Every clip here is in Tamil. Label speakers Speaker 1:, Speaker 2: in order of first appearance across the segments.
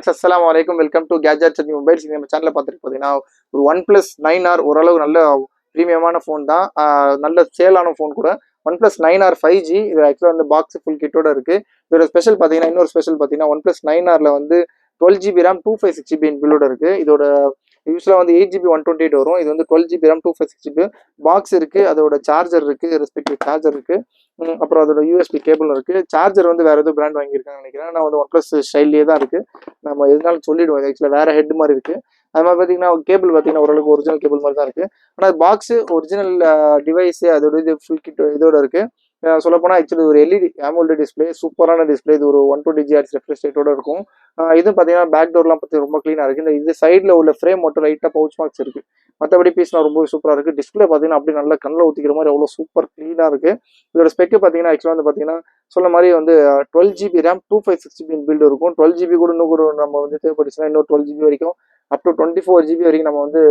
Speaker 1: அஸ்ஸலாமு அலைக்கும். Welcome to gadgets and mobiles. நம்ம சேனலில் பார்த்துட்டு பார்த்தீங்கன்னா ஒரு ஒன் பிளஸ் 9R ஓரளவு நல்ல ப்ரீமியமான ஃபோன் தான். நல்ல சேலான ஃபோன் கூட. One plus 9R 5G. இது ஆக்சுவலாக வந்து பாக்ஸ் ஃபுல் கிட்டோட இருக்குது. இதோட ஸ்பெஷல் பார்த்தீங்கன்னா இன்னொரு ஸ்பெஷல் பார்த்தீங்கன்னா ஒன் பிளஸ் 9Rல வந்து 12GB RAM 256GB பில்லோட இருக்குது. இதோட யூஸ்வலாக வந்து 8GB 128 வரும். இது வந்து 12GB RAM 256GB பாக்ஸ் இருக்குது. அதோட சார்ஜர் இருக்குது, ரெஸ்பெக்டிவ் சார்ஜர் இருக்குது. அப்புறம் அதோட யூஎஸ்பி கேபிள் இருக்குது. சார்ஜர் வந்து வேறு எதுவும் பிராண்ட் வாங்கியிருக்காங்கன்னு நினைக்கிறேன். நான் வந்து ஒன் ப்ளஸ் ஸ்டைல்லே தான் இருக்குது. நம்ம எதுனாலும் சொல்லிடுவோம். ஆக்சுவலாக வேறு ஹெட் மாதிரி இருக்குது. அது மாதிரி பார்த்தீங்கன்னா கேபிள் பார்த்தீங்கன்னா ஓரளவுக்கு ஒரிஜினல் கேபிள் மாதிரி தான் இருக்குது. ஆனால் பாக்ஸு ஒரிஜினல் டிவைஸு அதோட இது ஃபுல் கிட் இதோட இருக்குது. சொல்லப்போனால் ஆக்சுவலி ஒரு எல்இடி AMOLED டிஸ்பிளே, சூப்பரான டிஸ்பிளே. இது ஒரு 120Hz ரெஃப்ரெஷ் ரேட்டோட இருக்கும். இது பார்த்தீங்கன்னா பேக் டோர்லாம் பற்றி ரொம்ப க்ளீனாக இருக்குது. இது சைடில் உள்ள ஃப்ரேம் மட்டும் லைட்டாக பவுச் மார்க்ஸ் இருக்குது. மற்றபடி பீஸ்லாம் ரொம்ப சூப்பராக இருக்குது. டிஸ்பிளே பார்த்தீங்கன்னா அப்படியே நல்லா கண்ணில் ஊற்றிக்கிற மாதிரி அவ்வளோ சூப்பர் க்ளீனாக இருக்குது. இதோட ஸ்பெக்கு பார்த்தீங்கன்னா ஆக்சுவலாக வந்து பார்த்தீங்கன்னா சொன்ன மாதிரி வந்து 12GB RAM 256GB பில்டு இருக்கும். 12GB கூட இன்னும் கூட நம்ம வந்து தேவைப்பட்டுச்சுன்னா இன்னும் 12GB வரைக்கும் அப் டு 24GB வரைக்கும் நம்ம வந்து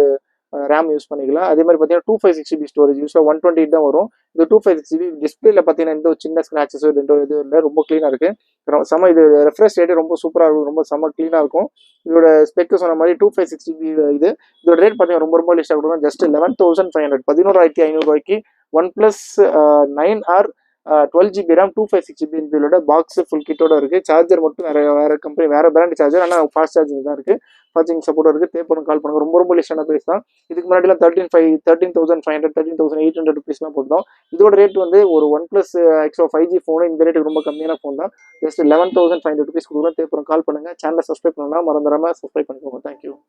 Speaker 1: ரேம் யூஸ் பண்ணிக்கலாம். அதே மாதிரி பார்த்தீங்கன்னா 256GB ஸ்டோரேஜ் யூஸ்வலாக 128 தான் வரும். இது 256GB டிஸ்பிளேல பார்த்தீங்கன்னா எந்த ஒரு சின்ன ஸ்க்ராச்சஸோ எதுவும் இல்லை. ரொம்ப க்ளீனாக இருக்குது. செம இது ரெஃப்ரெஷ் ரேட்டு ரொம்ப சூப்பராக இருக்கும். ரொம்ப செம க்ளீனாக இருக்கும். இதோட ஸ்பெக்கு சொன்ன மாதிரி 256GB இதோட ரேட் பார்த்தீங்கன்னா ரொம்ப ரொம்ப லிஸ்ட்டாக கொடுக்கும். Just 11,500 11,500 OnePlus 9R 12GB RAM 256GB பில்லோட பாக்ஸ் ஃபுல் கிட்டோட இருக்குது. சார்ஜர் மட்டும் வேறு கம்பெனி வேறு பிராண்ட் சார்ஜர், ஆனால் ஃபாஸ்ட் சார்ஜிங் தான் இருக்குது. சார்ஜிங் சப்போர்ட் இருக்குது. தேவைப்படும் கால் பண்ணுங்க. ரொம்ப ரொம்ப லிஸ்டான ப்ரைஸ் தான். இதுக்கு முன்னாடிலாம் 13,500 13,800 ருபீஸ்லாம் போட்டோம். இதோட ரேட் வந்து ஒரு one plus Exo 5G phone இந்த ரேட்டுக்கு ரொம்ப கம்மியான ஃபோன் தான். ஜஸ்ட் 11,500 ருபீஸ் கொடுக்குறோம். தேவைப்படும் கால் பண்ணுங்கள். சேனலை சப்ஸ்கிரைப் பண்ணலாம் மறந்துடாமல் சப்ஸ்கிரைப் பண்ணிக்கோங்க. தேங்க்யூ.